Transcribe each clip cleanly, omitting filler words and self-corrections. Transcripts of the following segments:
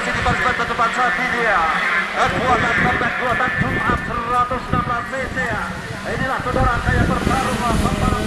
masih di baris depan saat ini ya. Kekuatan combat buatan Jumat 116 cc ya. Inilah saudara kayak bertarung antara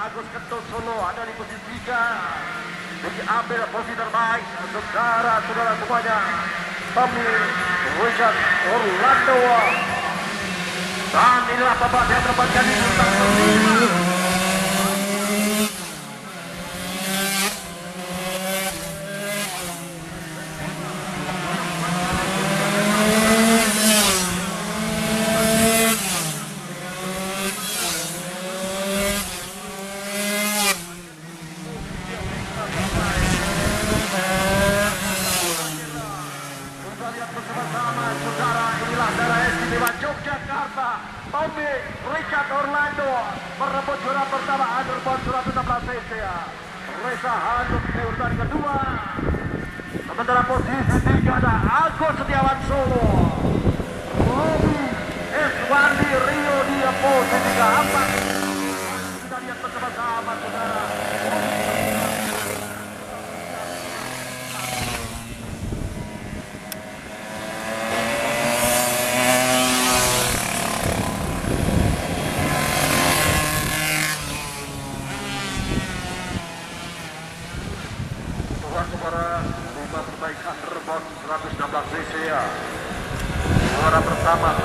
Agus Kentul Solo ada di posisi 3. Diambil posisi terbaik saudara-saudara semuanya. Tommy Richard Orlando. Dan inilah babak yang terbaik di urutan kelima. Yogyakarta, Tommy Richard Orlando merebut juara pertama Underbond 116 cc. Reza Hanum di urutan kedua. Sementara posisi 3 ada Agus Setiawan Solo. Robi Eswandi Rio di posisi keempat. Kita lihat bersama-sama saudara. Para 5 terbaik Underbond 116 cc ya. Juara pertama